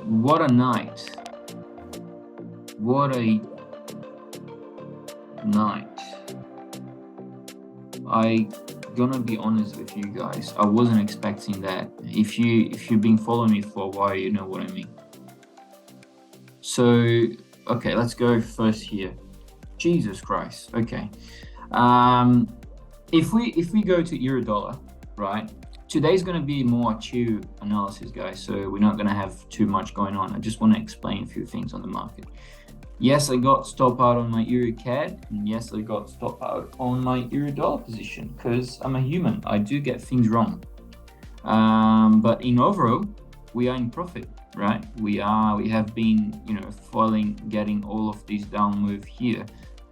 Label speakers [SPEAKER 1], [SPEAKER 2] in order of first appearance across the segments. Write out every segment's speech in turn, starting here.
[SPEAKER 1] What a night. What a night. I gonna be honest with you guys. I wasn't expecting that. If you've been following me for a while, you know what I mean. So okay, let's go first here. Jesus Christ. Okay. If we go to euro dollar, right? Today's going to be more chill analysis, guys, so we're not going to have too much going on. I just want to explain a few things on the market. Yes, I got stop out on my euro CAD, and yes, I got stop out on my euro dollar position because I'm a human. I do get things wrong. But in overall, we are in profit, right? We have been, following, getting all of these down move here.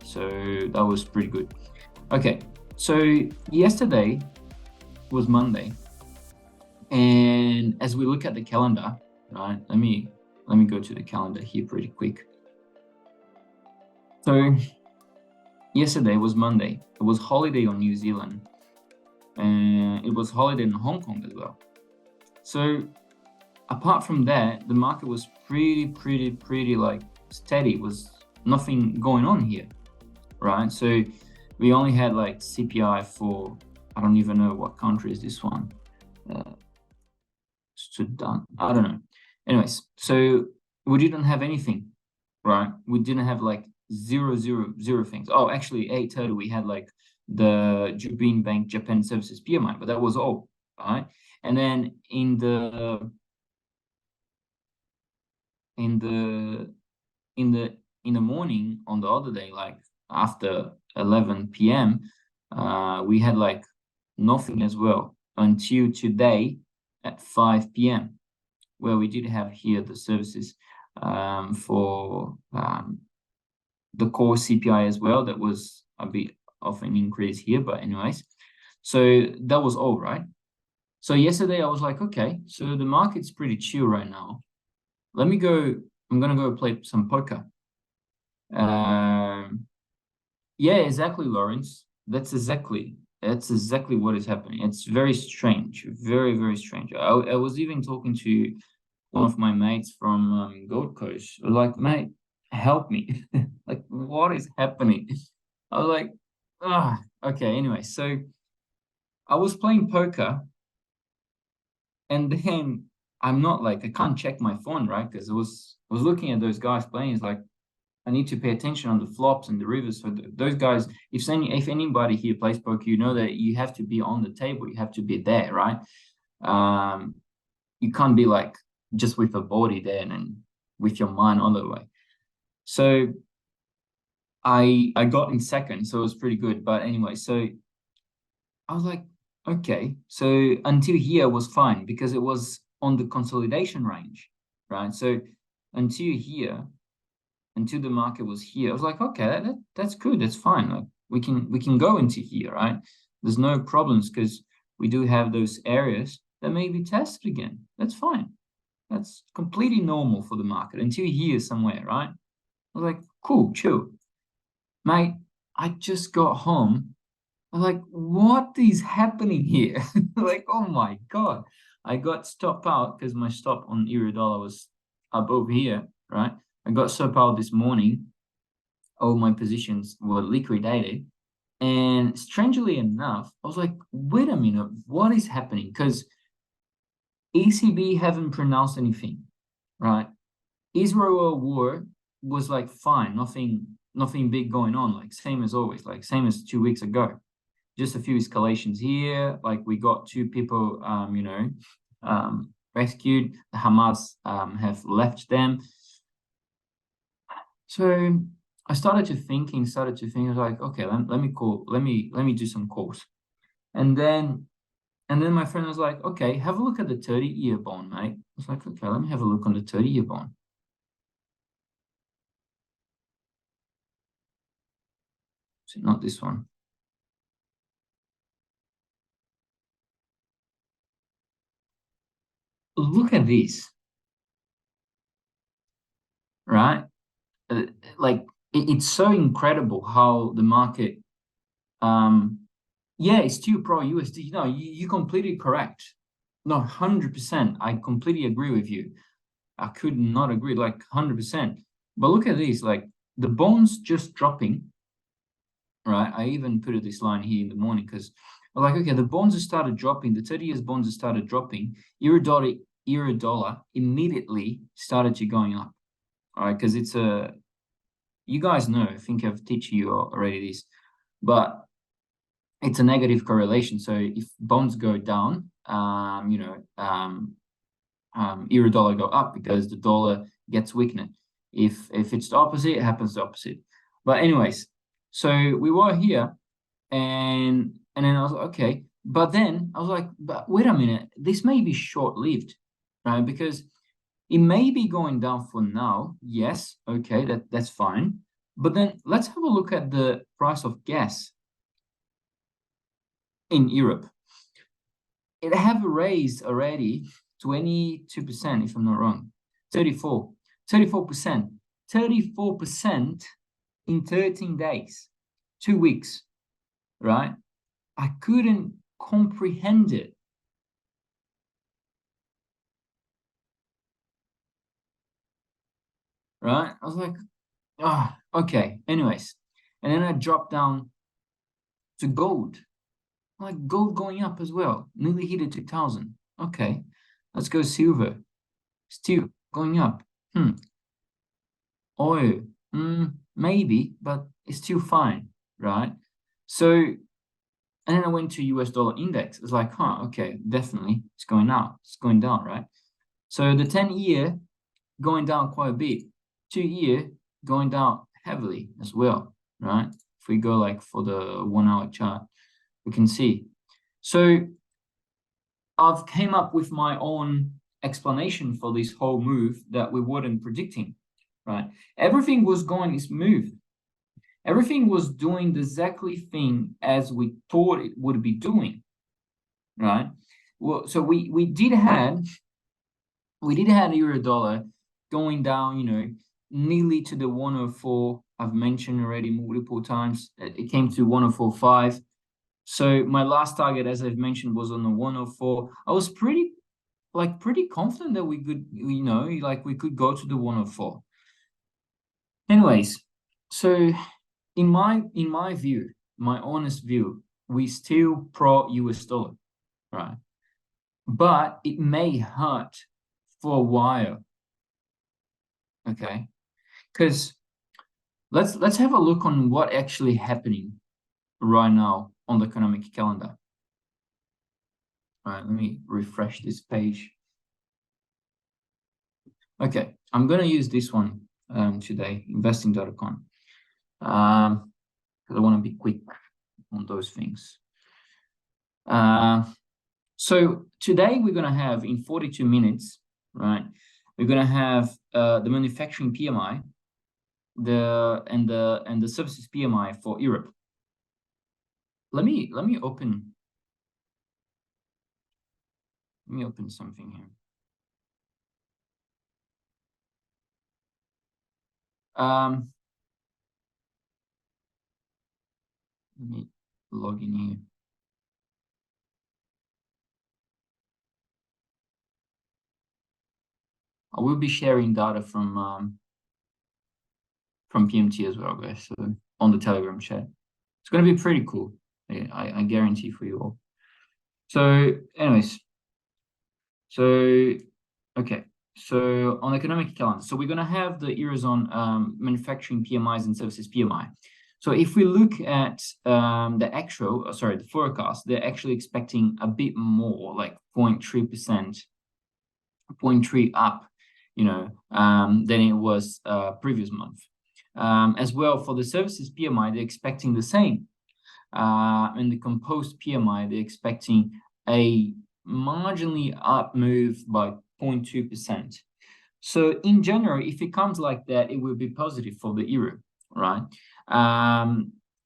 [SPEAKER 1] So that was pretty good. Okay, so yesterday was Monday. And as we look at the calendar, right, let me go to the calendar here pretty quick. So yesterday was Monday. It was holiday on New Zealand, and it was holiday in Hong Kong as well. So apart from that, the market was pretty like steady. It was nothing going on here, right? So we only had like CPI for, I don't even know what country is this one. Sudan, I don't know. Anyways, so we didn't have anything, right? We didn't have like zero things. Oh, actually 8:30 we had like the Japan Bank Japan Services PMI, but that was all, right? And then in the morning on the other day, like after 11 p.m., we had like nothing as well until today at 5 p.m., where we did have here the services for the core CPI as well. That was a bit of an increase here, but anyways, so that was all right. So yesterday I was like, okay, so the market's pretty chill right now. Let me go. I'm gonna go play some poker. Yeah, exactly, Lawrence. That's exactly what is happening. It's very strange, very strange. I was even talking to one of my mates from Gold Coast. Like, mate, help me. Like, what is happening? I was like, okay. Anyway, so I was playing poker, and then I can't check my phone, right? Because I was looking at those guys playing. It's like, I need to pay attention on the flops and the rivers. So those guys, if anybody here plays poker, you know that you have to be on the table. You have to be there, right? You can't be like just with a body there and with your mind on the way. So I got in second, so it was pretty good. But anyway, so I was like, okay. So until here was fine because it was on the consolidation range, right? So until here, until the market was here, I was like, okay, that's good, that's fine. Like we can go into here, right? There's no problems because we do have those areas that may be tested again. That's fine. That's completely normal for the market until here somewhere, right? I was like, cool, chill. Mate, I just got home. I was like, what is happening here? Like, oh my God. I got stopped out because my stop on euro dollar was above here, right? I got stop out this morning. All my positions were liquidated. And strangely enough, I was like, wait a minute, what is happening? Because ECB haven't pronounced anything, right? Israel war was like fine, nothing big going on, like same as always, like same as 2 weeks ago. Just a few escalations here, like we got 2 people, rescued. The Hamas have left them. So I started to think, I was like, okay, let me do some calls. And then my friend was like, okay, have a look at the 30-year bond, mate. I was like, okay, let me have a look on the 30-year bond. So not this one. Look at this, right? Like it's so incredible how the market, yeah, it's still pro USD. No, you're completely correct. No, 100%. I completely agree with you. I could not agree, like 100%. But look at this, like the bonds just dropping, right? I even put this line here in the morning because I'm like, okay, the bonds have started dropping. The 30 years bonds have started dropping. Euro dollar immediately started to going up. All right, because it's a, you guys know, I think I've teach you already this, but it's a negative correlation. So if bonds go down, euro dollar go up because the dollar gets weakened. If it's the opposite, it happens the opposite. But anyways, so we were here, and then I was like, okay. But then I was like, but wait a minute, this may be short-lived, right? Because it may be going down for now. Yes, okay, that's fine. But then let's have a look at the price of gas in Europe. It have raised already 22%, if I'm not wrong. 34%. 34% in 13 days, 2 weeks, right? I couldn't comprehend it. Right? I was like, ah, okay. Anyways. And then I dropped down to gold. Like gold going up as well. Nearly hit it 2000. Okay. Let's go silver. Still going up. Oil. Maybe, but it's still fine, right? So, and then I went to US dollar index. It's like, huh, okay, definitely it's going up. It's going down, right? So the 10-year going down quite a bit. 2-year going down heavily as well, right? If we go like for the 1 hour chart, we can see. So I've came up with my own explanation for this whole move that we weren't predicting, right? Everything was going smooth. Everything was doing the exactly thing as we thought it would be doing, right? Well, so we did have euro dollar going down, nearly to the 104. I've mentioned already multiple times. It came to 104.5. So my last target, as I've mentioned, was on the 104. I was pretty confident that we could, we could go to the 104. Anyways, so in my view, my honest view, we still pro US dollar, right? But it may hurt for a while. Okay. Because let's have a look on what actually happening right now on the economic calendar. All right, let me refresh this page. Okay, I'm gonna use this one today, investing.com. Because I want to be quick on those things. So today we're gonna have in 42 minutes, right? We're gonna have the manufacturing PMI, and the services PMI for Europe. Let me open something here. Let me log in here. I will be sharing data from PMT as well, guys. So on the Telegram chat, it's going to be pretty cool. I guarantee for you all. So, anyways, so okay. So on economic calendar, so we're going to have the Eurozone manufacturing PMIs and services PMI. So if we look at the forecast, they're actually expecting a bit more, like 0.3%, 0.3 up, than it was previous month. As well, for the services PMI, they're expecting the same. And the composed PMI, they're expecting a marginally up move by 0.2%. So in January, if it comes like that, it will be positive for the euro, right?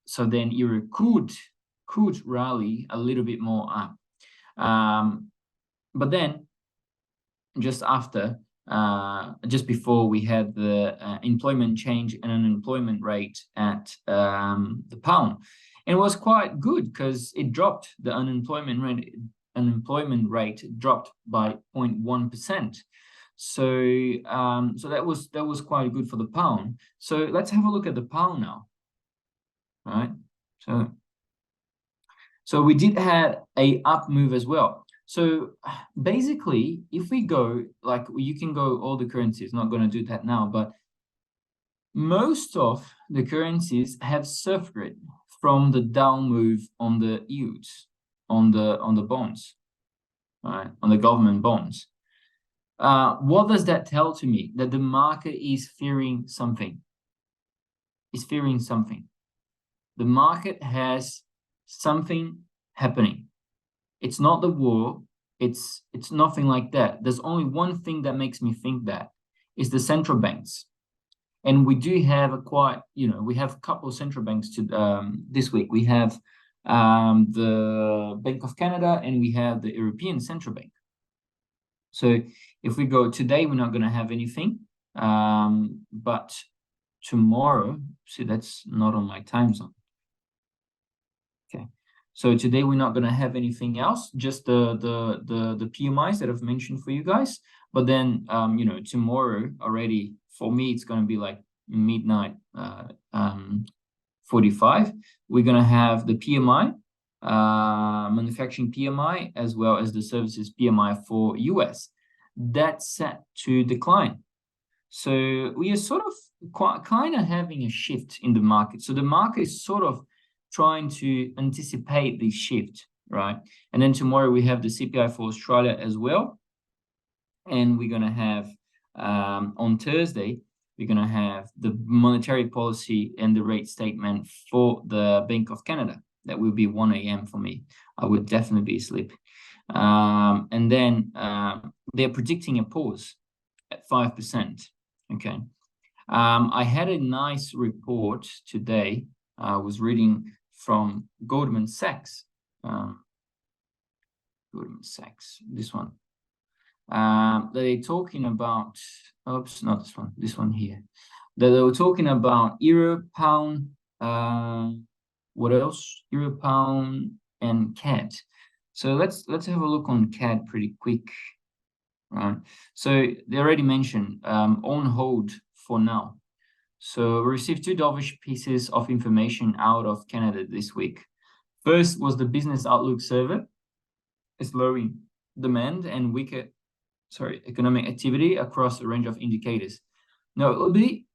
[SPEAKER 1] So then euro could rally a little bit more up. But then just before, we had the employment change and unemployment rate at the pound. And it was quite good because it dropped the unemployment rate unemployment rate dropped by 0.1%. So so that was quite good for the pound. So let's have a look at the pound now, right? So we did have a up move as well. So basically, if we go, like, you can go all the currencies, not going to do that now, but most of the currencies have suffered from the down move on the yields, on the bonds, right? On the government bonds. What does that tell to me? That the market is fearing something. Is fearing something. The market has something happening. It's not the war. It's nothing like that. There's only one thing that makes me think that is the central banks. And we do have a quite, we have a couple of central banks to this week. We have the Bank of Canada and we have the European Central Bank. So if we go today, we're not going to have anything. But tomorrow, see, that's not on my time zone. Okay. So today we're not going to have anything else, just the PMIs that I've mentioned for you guys. But then, tomorrow already, for me, it's going to be like midnight 45. We're going to have the PMI, manufacturing PMI, as well as the services PMI for US. That's set to decline. So we are sort of kind of having a shift in the market. So the market is sort of trying to anticipate this shift, right? And then tomorrow we have the CPI for Australia as well. And we're going to have, on Thursday, we're going to have the monetary policy and the rate statement for the Bank of Canada. That will be 1 a.m. for me. I would definitely be asleep. And then they're predicting a pause at 5%. Okay. I had a nice report today. I was reading from Goldman Sachs. Goldman Sachs, this one. They're talking about, oops, not this one, this one here. They were talking about euro, pound, what else? Euro, pound, and CAD. So let's have a look on CAD pretty quick. Right. So they already mentioned on hold for now. So we received 2 dovish pieces of information out of Canada this week. First was the business outlook survey. It's lowering demand and weaker, economic activity across a range of indicators. Notably,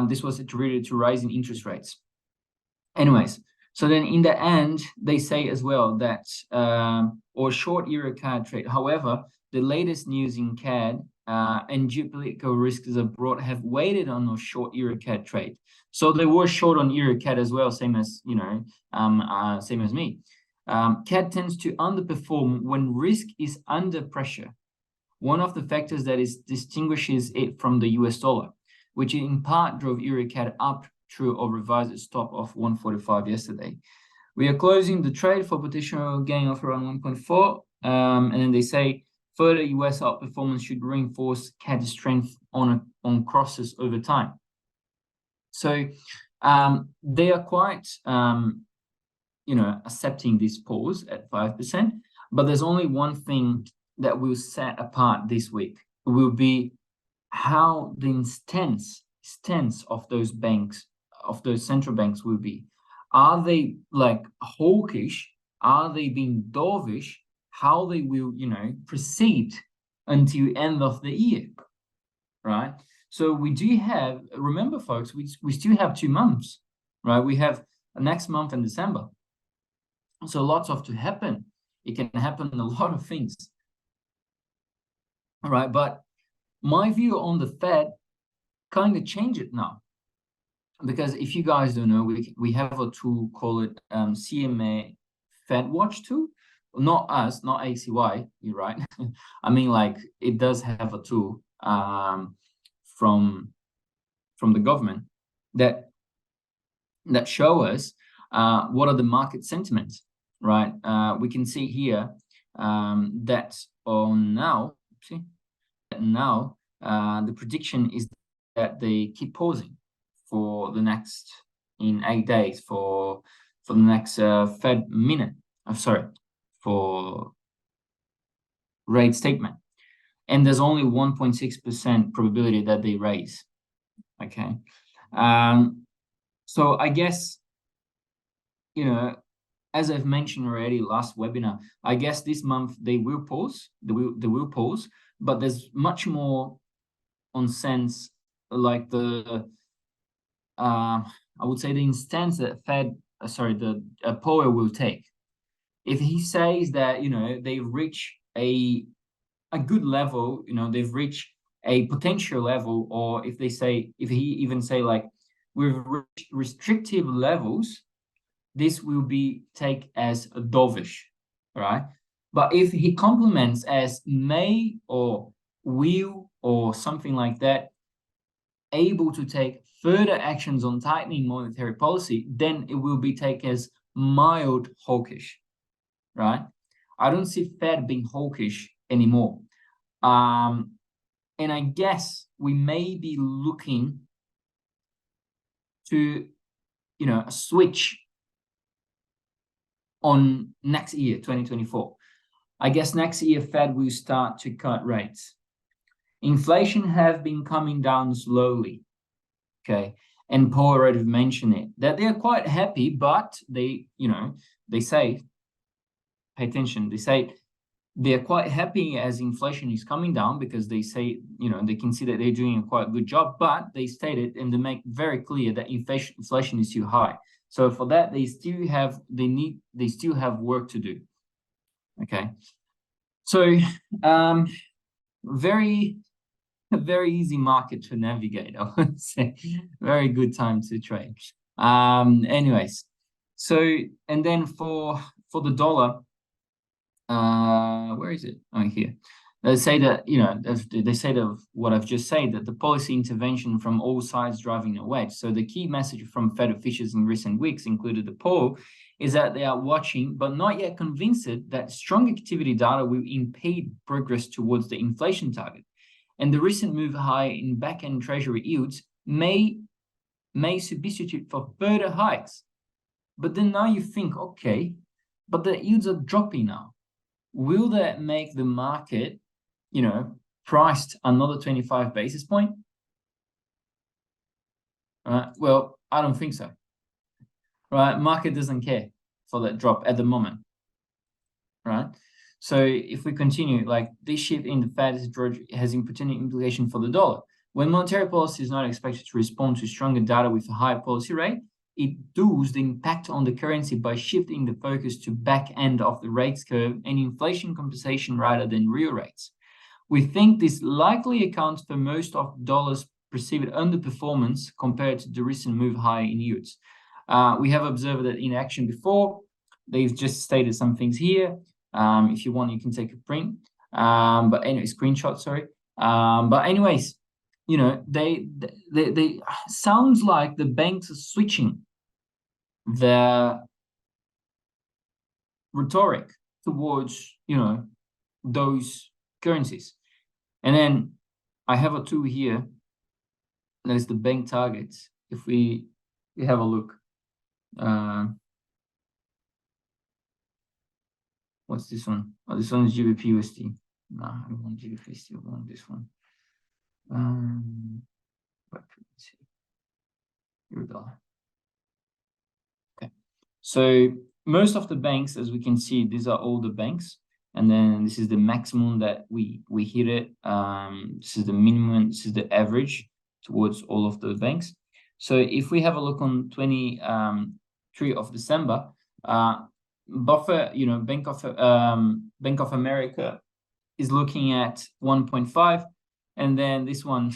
[SPEAKER 1] this was attributed to rising interest rates. Anyways, so then in the end, they say as well that, or short euro CAD trade. However, the latest news in CAD and geopolitical risks abroad have weighted on a short euro CAD trade. So they were short on euro CAD as well, same as same as me. CAD tends to underperform when risk is under pressure. One of the factors that distinguishes it from the US dollar, which in part drove euro CAD up through or revised its stop of 145 yesterday. We are closing the trade for potential gain of around 1.4, and then they say further US outperformance should reinforce CAD strength on crosses over time. So they are quite accepting this pause at 5%, but there's only one thing that will set apart this week. It will be how the stance of those banks, of those central banks will be. Are they like hawkish? Are they being dovish? How they will, proceed until end of the year, right? So we do have, remember folks, we still have 2 months, right? We have next month in December. So lots of to happen. It can happen a lot of things. All right, but my view on the Fed kind of changed now. Because if you guys don't know, we have a tool called CMA Fed Watch tool. Not us, not ACY, you're right. I mean, like, it does have a tool from the government that show us what are the market sentiments, right? We can see here that on now, the prediction is that they keep pausing for the next, in 8 days, for the next Fed minute. I'm sorry, for rate statement. And there's only 1.6% probability that they raise. Okay. So I guess, as I've mentioned already last webinar, I guess this month they will pause, but there's much more on sense like I would say the instance that Powell will take. If he says that, they reach a good level, they've reached a potential level, or if he even say like we've reached restrictive levels, this will be take as a dovish, right? But if he complements as may or will or something like that, able to take further actions on tightening monetary policy, then it will be taken as mild hawkish, right? I don't see Fed being hawkish anymore. And I guess we may be looking to, a switch on next year, 2024. I guess next year Fed will start to cut rates. Inflation have been coming down slowly, okay? And Paul already mentioned it, that they are quite happy, but they say, pay attention, they say they're quite happy as inflation is coming down because they say, they can see that they're doing a quite good job, but they stated and they make very clear that inflation is too high. So for that, they still have work to do. Okay. So very easy market to navigate, I would say. Very good time to trade. Anyways, so and then for the dollar, where is it? Oh, here. They say that, they say that what I've just said, that the policy intervention from all sides driving a wedge. So the key message from Fed officials in recent weeks, included the poll, is that they are watching, but not yet convinced that strong activity data will impede progress towards the inflation target. And the recent move high in back-end treasury yields may substitute for further hikes. But then now you think, okay, but the yields are dropping now. Will that make the market, priced another 25 basis point? Well, I don't think so. Right? Market doesn't care for that drop at the moment. Right? So if we continue, like this shift in the Fed has important implication for the dollar. When monetary policy is not expected to respond to stronger data with a higher policy rate, it does the impact on the currency by shifting the focus to back end of the rates curve and inflation compensation rather than real rates. We think this likely accounts for most of dollar's perceived underperformance compared to the recent move high in yields. We have observed that in action before. They've just stated some things here. If you want, you can take a print. But anyway, screenshot, sorry. But anyways, they sounds like the banks are switching their rhetoric towards, those currencies. And then I have a tool here. That is the bank targets. If we have a look, what's this one? Oh, this one is GBPUSD. No, I don't want GBPUSD. I want this one. $. Okay. So most of the banks, as we can see, these are all the banks. And then this is the maximum that we hit it. This is the minimum, this is the average towards all of the banks. So if we have a look on 23 of December, buffer, Bank of America is looking at 1.5, and then this one,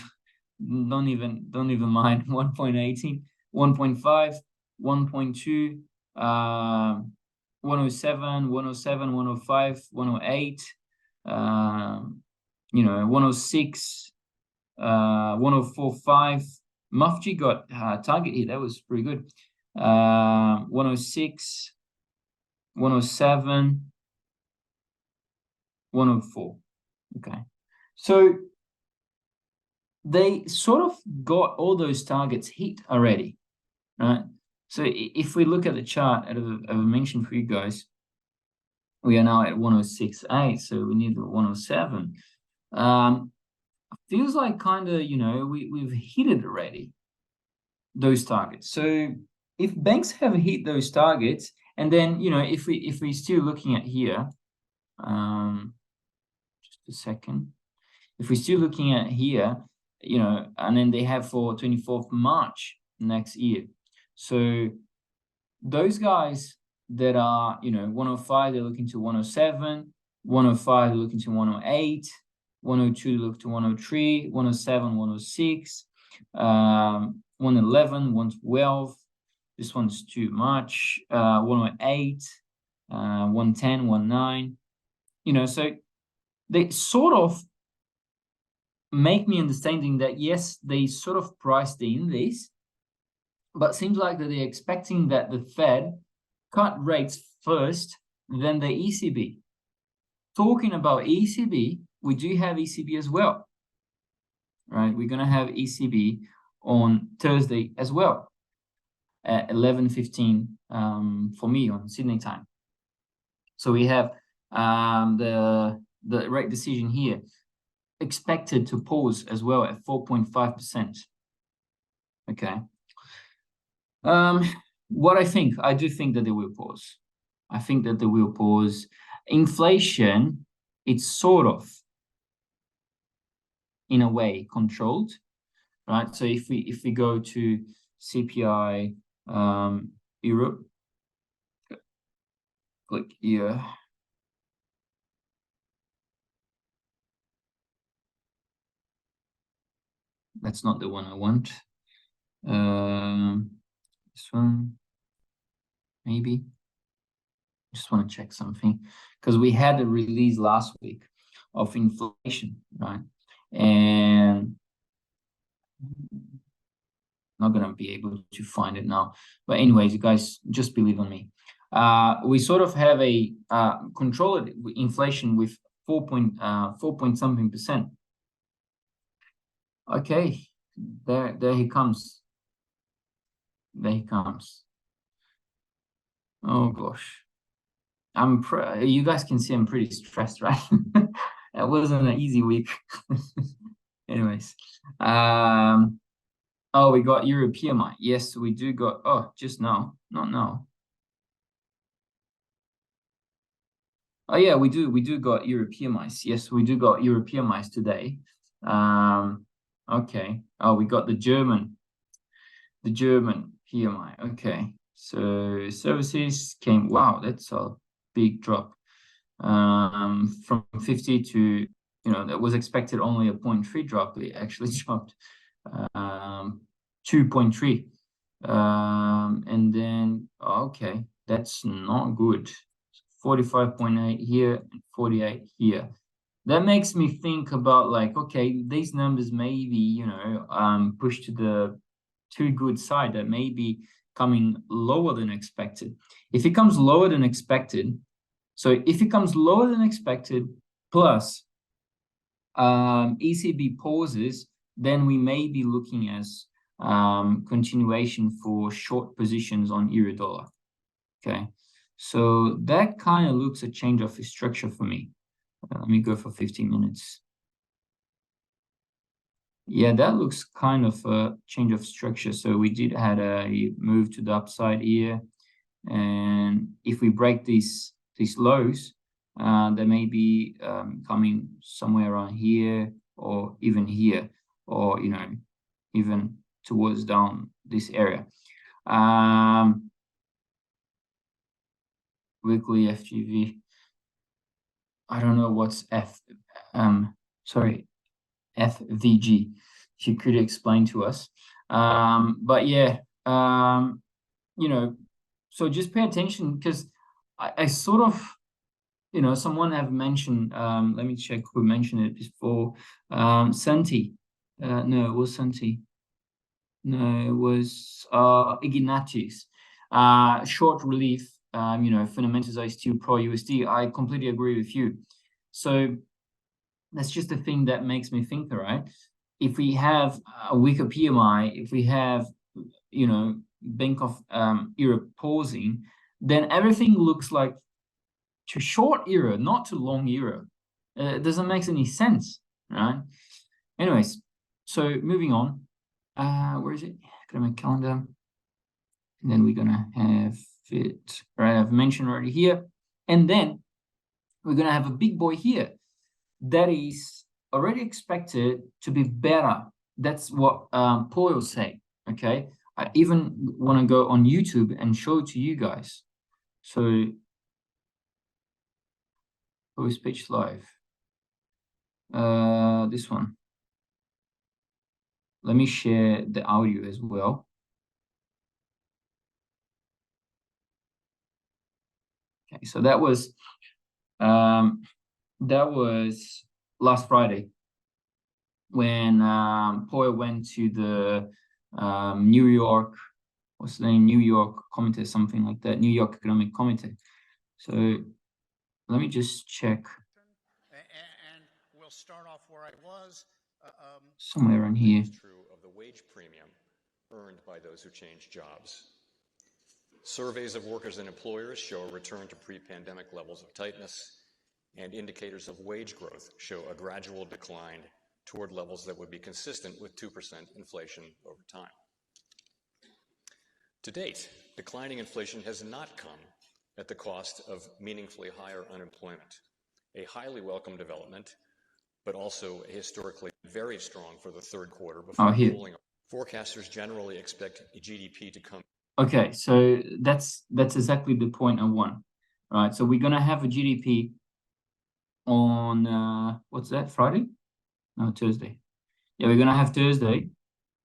[SPEAKER 1] don't even mind, 1.18, 1.5, 1.2, 107, 107, 105, 108, 106, 104.5. Mufji got target here. That was pretty good. 106, 107, 104. Okay. So they sort of got all those targets hit already, right? So if we look at the chart I've mentioned for you guys, We are now at 106.8, so we need 107. Feels like kind of, we've hit it already, those targets. So if banks have hit those targets, and then, if we're still looking at here, just a second. If we're still looking at here, and then they have for 24th March next year. So those guys that are, 105, they're looking to 107, 105, they're looking to 108, 102, they look to 103, 107, 106, 111, 112. This one's too much. 108, 110, 19. So they sort of make me understanding that, yes, they sort of priced in this, but seems like that they're expecting that the Fed cut rates first, then the ECB. Talking about ECB, we do have ECB as well, right? We're going to have ECB on Thursday as well at 11:15 for me on Sydney time. So we have the rate decision here expected to pause as well at 4.5%. Okay. What I do think that they will pause. I think that they will pause. Inflation, it's sort of, in a way, controlled, right? So if we go to CPI Europe, click here. That's not the one I want. This one, maybe. Just want to check something, because we had a release last week of inflation, right? And not gonna be able to find it now. But anyways, you guys just believe on me. We sort of have a controlled inflation with 4 point something percent. Okay, there he comes. There he comes. Oh gosh. You guys can see I'm pretty stressed, right? That wasn't an easy week. Anyways, oh, we got Euro PMI. Yes, we do got. Oh, just now, not now. Oh yeah, we do got Euro PMIs. Yes, we do got Euro PMIs today. Okay. Oh, we got the German PMI. Okay. So services came. Wow, that's a big drop. From 50 to, that was expected only a 0.3 drop. It actually dropped 2.3. And then, okay, that's not good. 45.8 here and 48 here. That makes me think about, like, okay, these numbers may be, pushed to the too good side, that may be coming lower than expected. If it comes lower than expected, so if it comes lower than expected, plus ECB pauses, then we may be looking as continuation for short positions on euro dollar. Okay, so that kind of looks a change of structure for me. Let me go for 15 minutes. Yeah, that looks kind of a change of structure. So we did had a move to the upside here, and if we break these lows, they may be coming somewhere around here, or even here, or even towards down this area. Weekly FGV. I don't know what's FVG. If you could explain to us. But yeah, so just pay attention, because I sort of, someone have mentioned, let me check who mentioned it before. Santi. No, it was Santi. No, it was Ignatius. Short relief, fundamentals are still pro USD. I completely agree with you. So that's just the thing that makes me think, right? If we have a weaker PMI, if we have, Bank of Europe pausing, then everything looks like to short euro, not to long euro. It doesn't make any sense, right? Anyways, so moving on. Where is it? Economic calendar. And then we're gonna have it, right? I've mentioned already here. And then we're gonna have a big boy here that is already expected to be better. That's what Paul will say. Okay. I even want to go on YouTube and show it to you guys. So, Paul speech live. This one. Let me share the audio as well. Okay, so that was last Friday when Paul went to the New York, what's the name? New York Committee, something like that. New York Economic Committee. So let me just check.
[SPEAKER 2] And we'll start off where I was.
[SPEAKER 1] Somewhere around here.
[SPEAKER 3] True of the wage premium earned by those who change jobs. Surveys of workers and employers show a return to pre-pandemic levels of tightness, and indicators of wage growth show a gradual decline toward levels that would be consistent with 2% inflation over time. To date, declining inflation has not come at the cost of meaningfully higher unemployment, a highly welcome development, but also historically very strong for the third quarter before cooling off. Forecasters generally expect GDP to come.
[SPEAKER 1] Okay, so that's exactly the point I want, right? So we're gonna have a GDP on what's that? Friday? No, Thursday. Yeah, we're gonna have Thursday,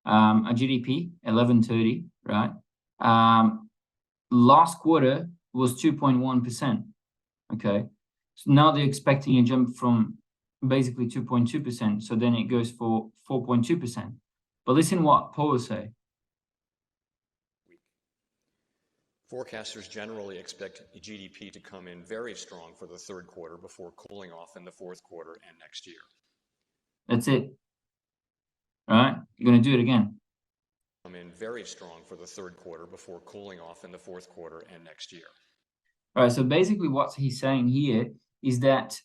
[SPEAKER 1] a GDP 11.30, right? Last quarter was 2.1%. Okay, so now they're expecting a jump from basically 2.2%. So then it goes for 4.2%. But listen what Paul will say.
[SPEAKER 3] Forecasters generally expect GDP to come in very strong for the third quarter before cooling off in the fourth quarter and next year.
[SPEAKER 1] That's it. All right, you're going to do it again.
[SPEAKER 3] Come in very strong for the third quarter before cooling off in the fourth quarter and next year.
[SPEAKER 1] All right, so basically what he's saying here is that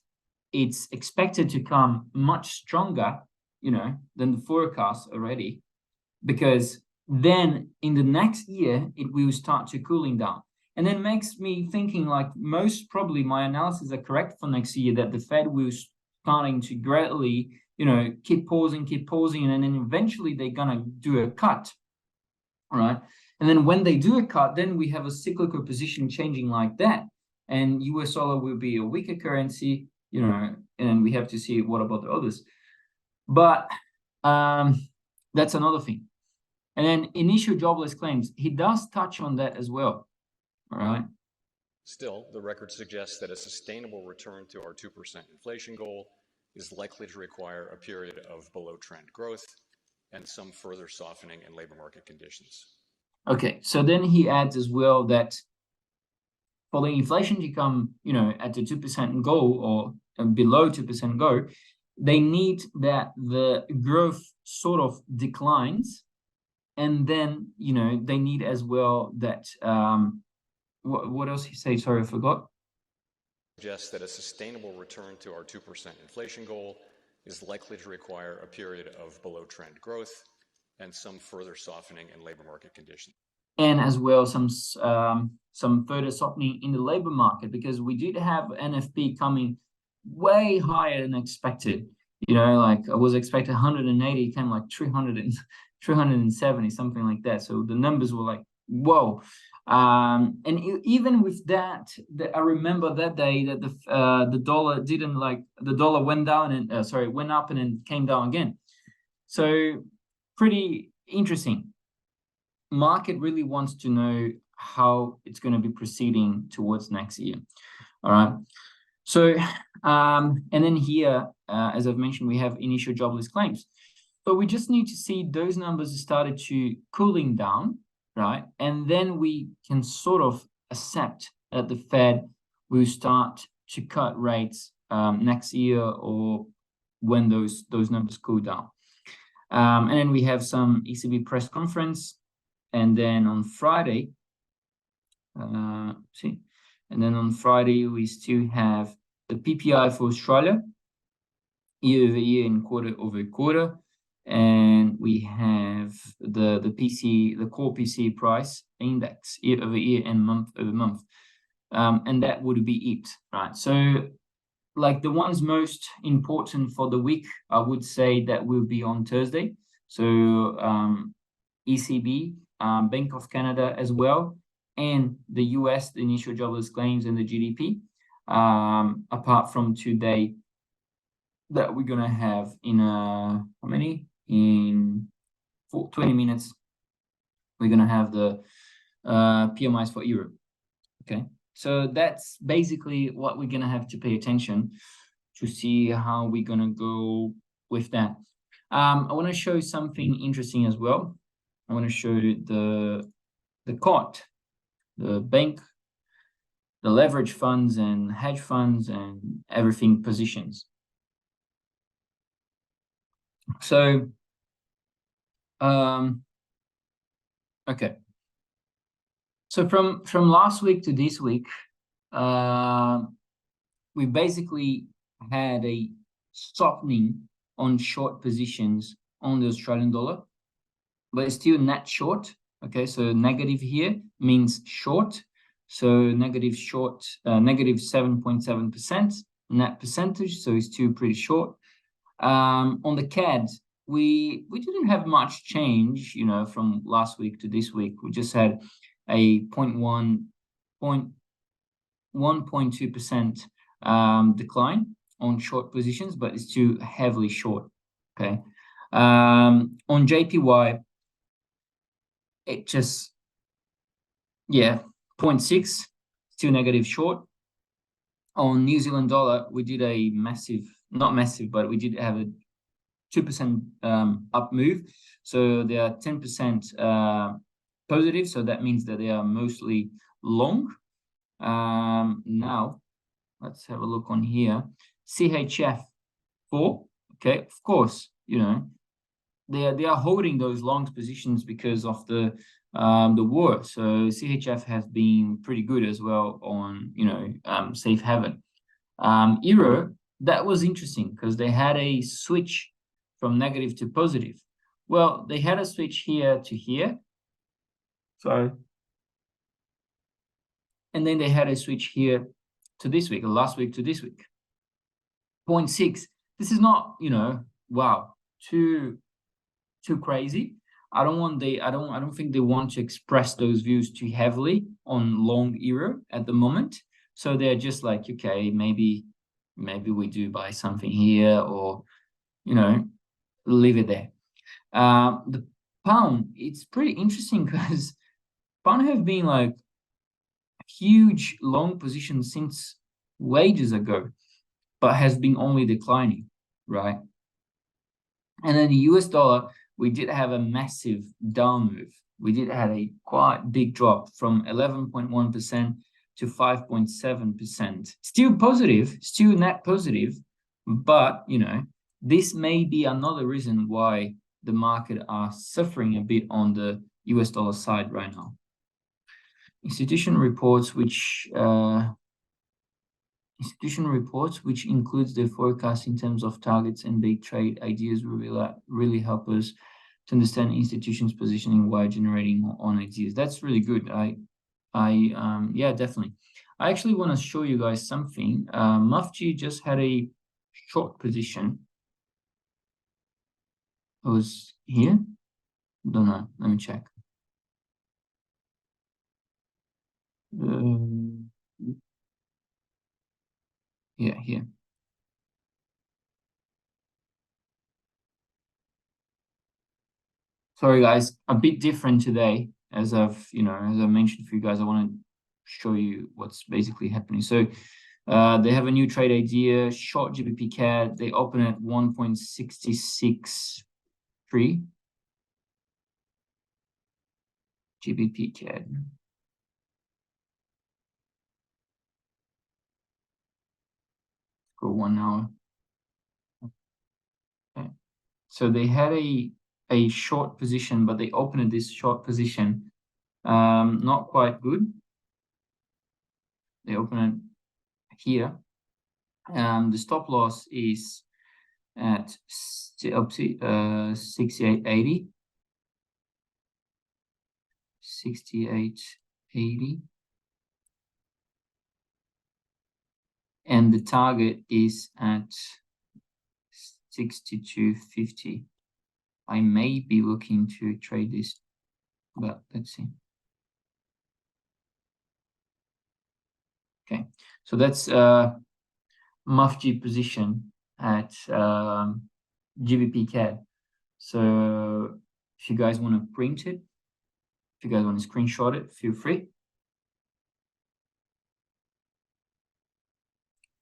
[SPEAKER 1] it's expected to come much stronger, than the forecast already, because then in the next year, it will start to cooling down. And then makes me thinking like most probably my analysis are correct for next year, that the Fed will starting to gradually, keep pausing, and then eventually they're going to do a cut. All right. And then when they do a cut, then we have a cyclical position changing like that. And US dollar will be a weaker currency, and we have to see what about the others. But that's another thing. And then initial jobless claims, he does touch on that as well. All right.
[SPEAKER 3] Still, the record suggests that a sustainable return to our 2% inflation goal is likely to require a period of below-trend growth and some further softening in labor market conditions.
[SPEAKER 1] Okay, so then he adds as well that for the inflation to come, at the 2% goal or below 2% goal, they need that the growth sort of declines. And then, they need as well that, what else he said? Sorry, I forgot.
[SPEAKER 3] Suggests that a sustainable return to our 2% inflation goal is likely to require a period of below-trend growth and some further softening in labor market conditions.
[SPEAKER 1] And as well, some further softening in the labor market, because we did have NFP coming way higher than expected. Like I was expecting 180, came like 370, something like that. So the numbers were like, whoa. And even with that, I remember that day that the dollar the dollar went down and went up and then came down again. So pretty interesting. Market really wants to know how it's going to be proceeding towards next year. All right. So, and then here, as I've mentioned, we have initial jobless claims. So we just need to see those numbers started to cooling down, right? And then we can sort of accept that the Fed will start to cut rates next year or when those numbers cool down. And then we have some ECB press conference. And then on Friday, And then on Friday, we still have the PPI for Australia, year over year and quarter over quarter. And we have the PC, the core PC price index year over year and month over month. And that would be it, right? So like the ones most important for the week, I would say that will be on Thursday. So ECB, Bank of Canada as well, and the US, the initial jobless claims and the GDP, apart from today that we're going to have in how many? In 20 minutes, we're going to have the PMIs for Europe. Okay, so that's basically what we're going to have to pay attention to see how we're going to go with that. I want to show you something interesting as well. I want to show you the COT, the bank, the leverage funds and hedge funds and everything positions. So, okay. So from last week to this week, we basically had a softening on short positions on the Australian dollar, but it's still net short. Okay, so negative here means short. So negative short, negative 7.7% net percentage. So it's still pretty short. On the CAD, we didn't have much change, you know, from last week to this week. We just had a 1.2% decline on short positions, but it's still heavily short. Okay. On JPY, it just, yeah, 0.6, still negative short. On New Zealand dollar, we did a massive, not massive, but we did have a 2% up move. So they are 10% positive. So that means that they are mostly long. Now, let's have a look on here. CHF 4. Okay, of course, you know, they are holding those long positions because of the war. So CHF has been pretty good as well on, you know, safe haven. Euro, that was interesting because they had a switch from negative to positive. Well, they had a switch here to here. Sorry. And then they had a switch here to this week, or last week to this week. 0.6. This is not, you know, wow, too crazy. I don't think they want to express those views too heavily on long euro at the moment. So they're just like, okay, maybe we do buy something here, or, you know, leave it there. The pound, it's pretty interesting because pound have been like huge long position since wages ago, but has been only declining, right? And then the US dollar, we did have a massive down move. We did have a quite big drop from 11.1% to 5.7%. Still positive, still net positive, but, you know, this may be another reason why the market are suffering a bit on the US dollar side right now. Institutional reports, which includes the forecast in terms of targets and day trade ideas, will really help us to understand institutions' positioning while generating on ideas. That's really good. Yeah, definitely. I actually want to show you guys something. MUFG just had a short position. It was here. Don't know. Let me check. Yeah, here. Sorry, guys, a bit different today. As I've, you know, as I mentioned for you guys, I want to show you what's basically happening. So they have a new trade idea, short GBP CAD. They open at 1.663 GBP CAD. Go 1 hour. Okay. So they had a short position, but they opened this short position. Not quite good. they open it here. The stop loss is at 68.80. 68.80. And the target is at 62.50. I may be looking to trade this, but let's see. Okay, so that's MUFG position at GBP CAD. So if you guys want to print it, if you guys want to screenshot it, feel free.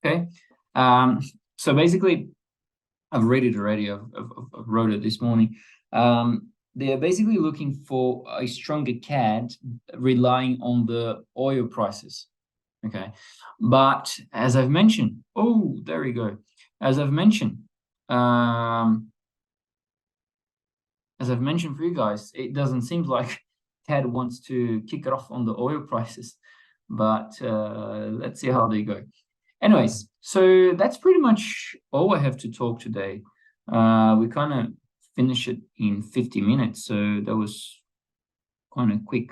[SPEAKER 1] Okay, so basically, I've read it already. I've wrote it this morning. They're basically looking for a stronger CAD, relying on the oil prices. Okay, but as I've mentioned, oh, there we go. As I've mentioned for you guys, it doesn't seem like CAD wants to kick it off on the oil prices, but let's see how they go. Anyways, so that's pretty much all I have to talk today. We kind of finished it in 50 minutes, so that was kind of quick.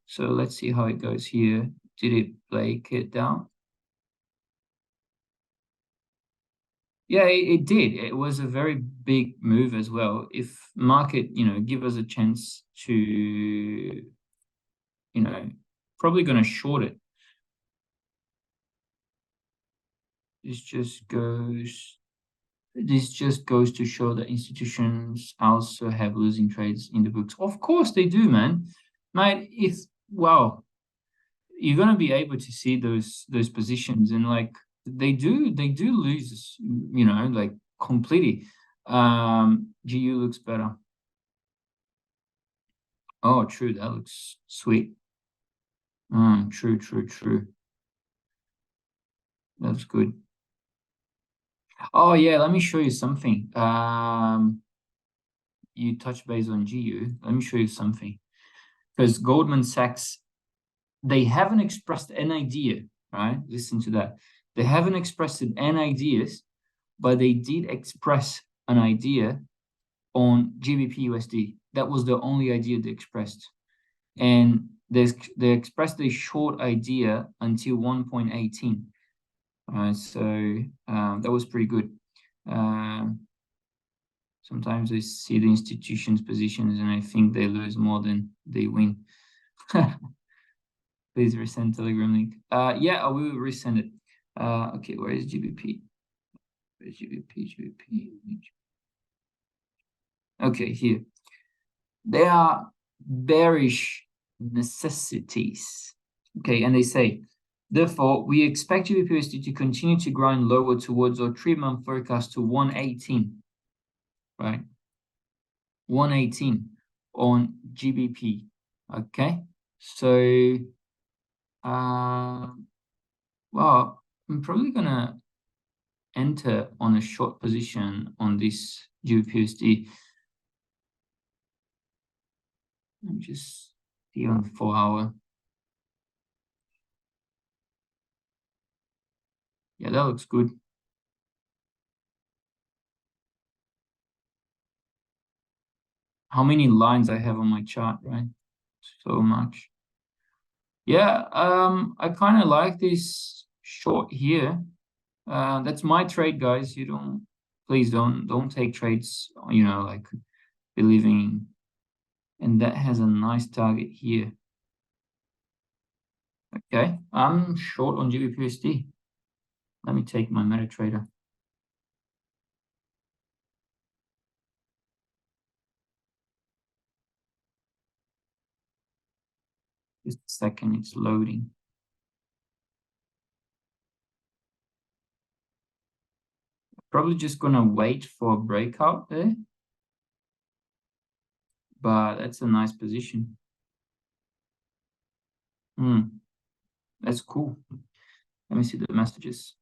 [SPEAKER 1] So let's see how it goes here. Did it break it down? Yeah, it did. It was a very big move as well. If market, give us a chance to, probably going to short it. This just goes to show that institutions also have losing trades in the books. Of course they do, man. Mate, wow, you're gonna be able to see those positions, and like they do lose, like completely. GU looks better. Oh, true, that looks sweet. True. That's good. Oh yeah, let me show you something. You touch base on GU. Let me show you something. Because Goldman Sachs, they haven't expressed an idea, right? Listen to that. They haven't expressed any ideas, but they did express an idea on GBPUSD. That was the only idea they expressed. And they expressed a short idea until 1.18. So that was pretty good. Sometimes I see the institution's positions and I think they lose more than they win. Please resend Telegram link. Yeah, I will resend it. Okay, where is GBP? Where's GBP? Okay, here. They are bearish necessities. Okay, and they say, therefore, we expect GBPUSD to continue to grind lower towards our 3-month forecast to 118. Right? 118 on GBP. Okay, so well, I'm probably gonna enter on a short position on this GBPUSD. I'm just see on the 4-hour. Yeah, that looks good. How many lines I have on my chart, right? So much. Yeah, I kind of like this short here. That's my trade, guys. Please don't take trades, like believing. And that has a nice target here. Okay, I'm short on GBPUSD. Let me take my MetaTrader. Just a second, it's loading. Probably just gonna wait for a breakout there. But that's a nice position. That's cool. Let me see the messages.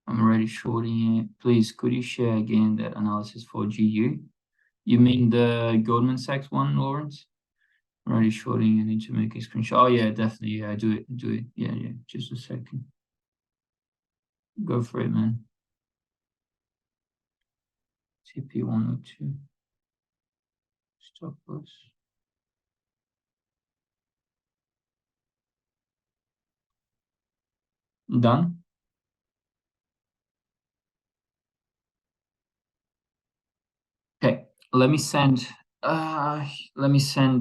[SPEAKER 1] I'm already shorting it. Please, could you share again that analysis for GU? You mean the Goldman Sachs one, Lawrence? already shorting. I need to make a screenshot. Oh yeah, definitely. Yeah, do it. Yeah. Just a second. Go for it, man. TP 102. Stop loss. Done. Okay, let me send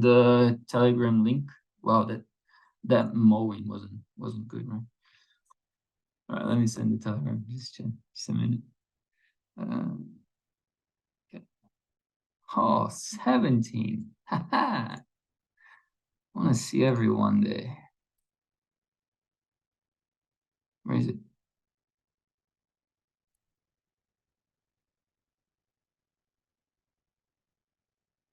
[SPEAKER 1] the Telegram link. Wow, that mowing wasn't good, right? All right, let me send the Telegram. Just a minute. Okay. Oh, 17. Haha. Want to see everyone there. Where is it?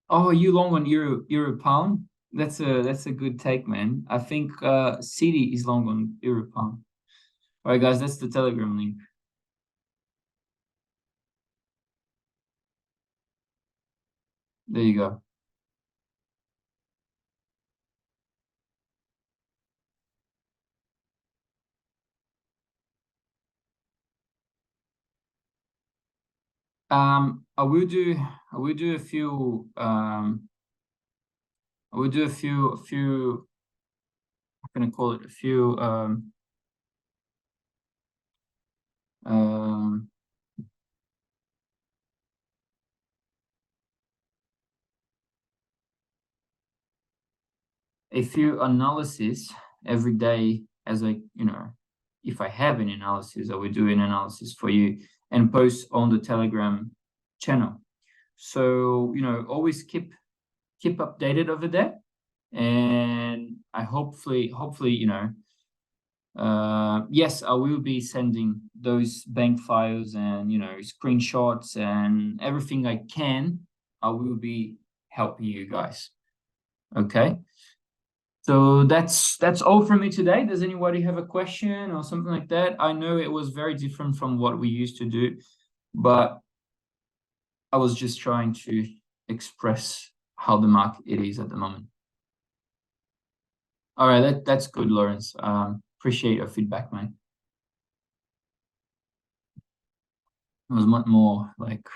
[SPEAKER 1] Oh, you long on euro pound? That's a good take, man. I think City is long on euro pound. All right, guys, that's the Telegram link. There you go. I will do a few how can I call it, a few analysis every day, as if I have an analysis, I will do an analysis for you and post on the Telegram channel. So always keep updated over there, and I hopefully yes, I will be sending those bank files and screenshots and everything I can. I will be helping you guys. Okay, so that's all from me today. Does anybody have a question or something like that? I know it was very different from what we used to do, but I was just trying to express how the market it is at the moment. All right, that's good, Lawrence. Appreciate your feedback, man. It was much more like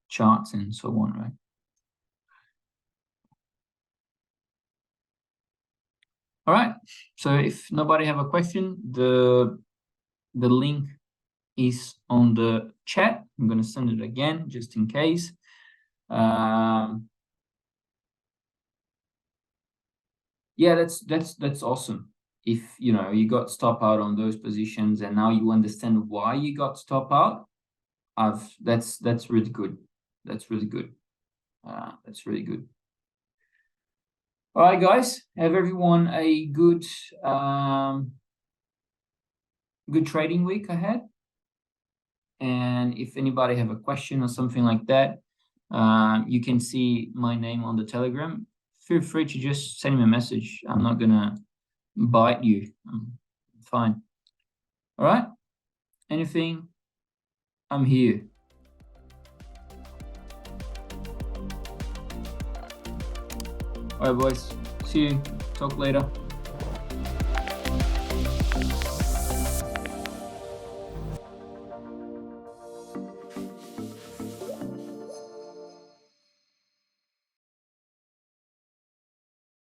[SPEAKER 1] charts and so on, right? All right. So if nobody have a question, the link is on the chat. I'm gonna send it again just in case. Yeah, that's awesome. If you got stop out on those positions and now you understand why you got stop out, that's really good. That's really good. That's really good. All right, guys. Have everyone a good good trading week ahead. And if anybody have a question or something like that, you can see my name on the Telegram. Feel free to just send me a message. I'm not gonna bite you. I'm fine. All right. Anything, I'm here. All right, boys. See you. Talk later.